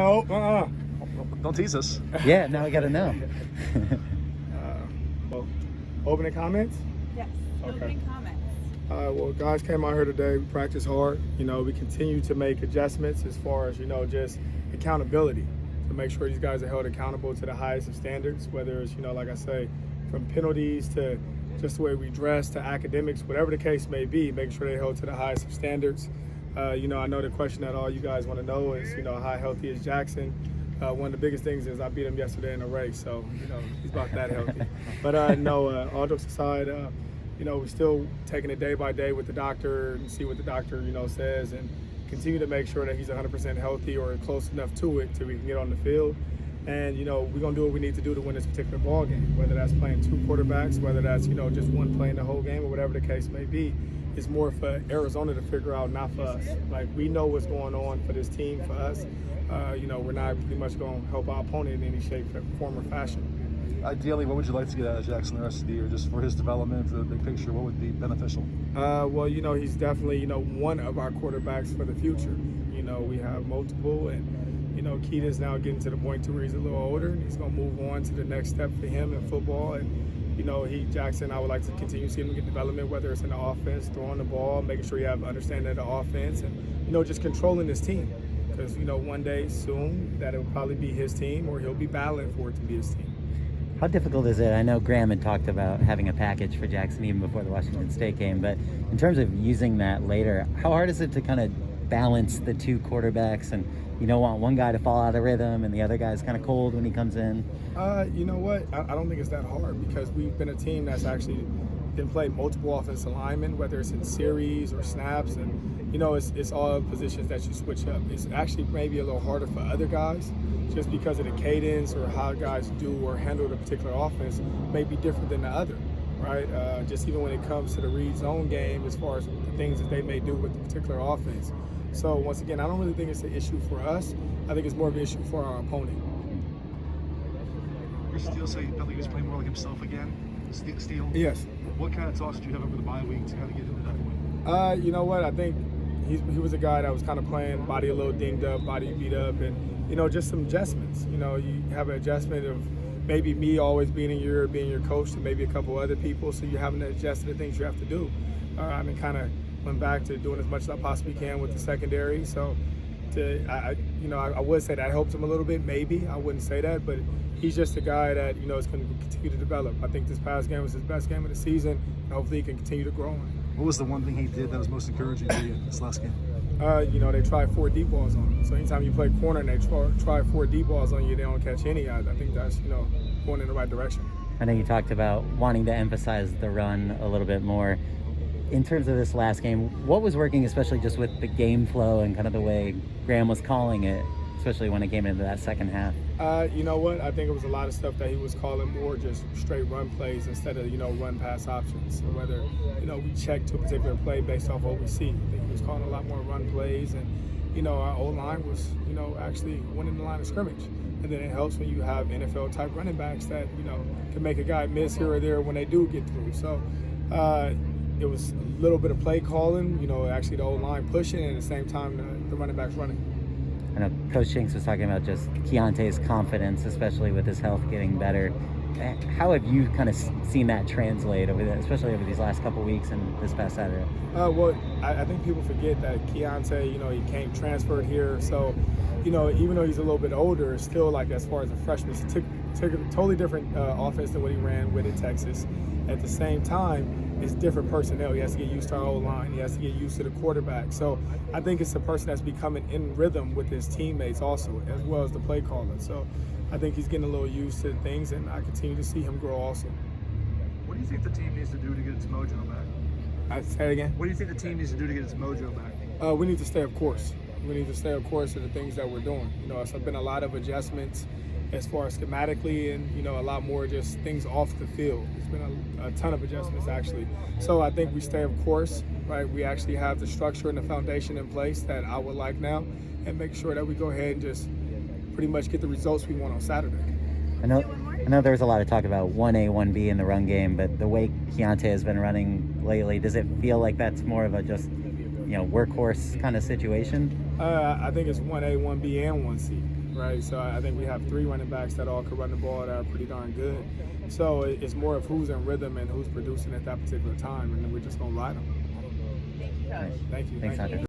No, Don't tease us. Yeah, now I got to know. well, opening comments? Yes. Okay. Opening comments. Well, guys came out here today. We practiced hard. We continue to make adjustments as far as, just accountability to make sure these guys are held accountable to the highest of standards, whether it's, like I say, from penalties to just the way we dress to academics, whatever the case may be, making sure they're held to the highest of standards. I know the question that all you guys want to know is, how healthy is Jackson? One of the biggest things is I beat him yesterday in a race, so, he's about that healthy. But no, all jokes aside, we're still taking it day by day with the doctor and see what the doctor, says, and continue to make sure that he's 100% healthy or close enough to it till we can get on the field. And, we're going to do what we need to do to win this particular ball game, whether that's playing two quarterbacks, whether that's, just one playing the whole game or whatever the case may be. It's more for Arizona to figure out, not for us. Like, we know what's going on for this team, for us. We're not pretty much going to help our opponent in any shape, form, or fashion. Ideally, what would you like to get out of Jackson the rest of the year, just for his development, for the big picture? What would be beneficial? Well, he's definitely, one of our quarterbacks for the future. We have multiple, and Keita's now getting to the point to where he's a little older, and he's going to move on to the next step for him in football. And Jackson, I would like to continue to see him get development, whether it's in the offense, throwing the ball, making sure you have understanding of the offense, and just controlling this team. Because one day soon that it will probably be his team, or he'll be battling for it to be his team. How difficult is it? I know Graham had talked about having a package for Jackson even before the Washington State game, but in terms of using that later, how hard is it to kind of balance the two quarterbacks, and you don't want one guy to fall out of rhythm and the other guy's kind of cold when he comes in? You know what? I don't think it's that hard, because we've been a team that's actually been playing multiple offensive linemen, whether it's in series or snaps, and it's all positions that you switch up. It's actually maybe a little harder for other guys, just because of the cadence or how guys do or handle the particular offense may be different than the other, right? Just even when it comes to the read zone game, as far as the things that they may do with the particular offense. So once again, I don't really think it's an issue for us. I think it's more of an issue for our opponent. Your Steele said he felt like he was playing more like himself again. Steele? Yes. What kind of talks did you have over the bye week to kind of get into that point? You know what? I think he was a guy that was kind of playing, body a little dinged up, body beat up, and just some adjustments. You have an adjustment of maybe me always being your coach to maybe a couple other people, so you're having to adjust to the things you have to do. And kind of went back to doing as much as I possibly can with the secondary. So, I would say that helped him a little bit. Maybe I wouldn't say that, but he's just a guy that is going to continue to develop. I think this past game was his best game of the season, and hopefully he can continue to grow on it. What was the one thing he did that was most encouraging to you this last game? They tried 4 deep balls on him. So anytime you play corner and they try 4 deep balls on you, they don't catch any. I think that's going in the right direction. I know you talked about wanting to emphasize the run a little bit more. In terms of this last game, what was working, especially just with the game flow and kind of the way Graham was calling it, especially when it came into that second half? You know what? I think it was a lot of stuff that he was calling more just straight run plays instead of, run pass options. So whether, we check to a particular play based off what we see. I think he was calling a lot more run plays, and, our O-line was, actually winning the line of scrimmage. And then it helps when you have NFL-type running backs that, can make a guy miss here or there when they do get through. So it was a little bit of play calling, actually the O-line pushing, and at the same time the running backs running. I know Coach Shinks was talking about just Keontae's confidence, especially with his health getting better. How have you kind of seen that translate especially over these last couple weeks and this past Saturday? Well, I think people forget that Keontae, he transferred here. So, even though he's a little bit older, it's still like as far as a freshman, he took a totally different offense than what he ran with at Texas. At the same time, it's different personnel. He has to get used to our O-line. He has to get used to the quarterback. So I think it's a person that's becoming in rhythm with his teammates also, as well as the play caller. So I think he's getting a little used to things, and I continue to see him grow also. What do you think the team needs to do to get its mojo back? I say it again? What do you think the team needs to do to get its mojo back? We need to stay of course. We need to stay of course of the things that we're doing. It's been a lot of adjustments as far as schematically, and a lot more just things off the field. It's been a ton of adjustments actually. So I think we stay of course, right? We actually have the structure and the foundation in place that I would like now, and make sure that we go ahead and just pretty much get the results we want on Saturday. I know there was a lot of talk about 1A, 1B in the run game, but the way Keontae has been running lately, does it feel like that's more of a just workhorse kind of situation? I think it's 1A, 1B, and 1C. right? So I think we have 3 running backs that all can run the ball that are pretty darn good. So it's more of who's in rhythm and who's producing at that particular time, and then we're just going to ride them. Thank you, Coach. Thank you. Thanks, Hunter.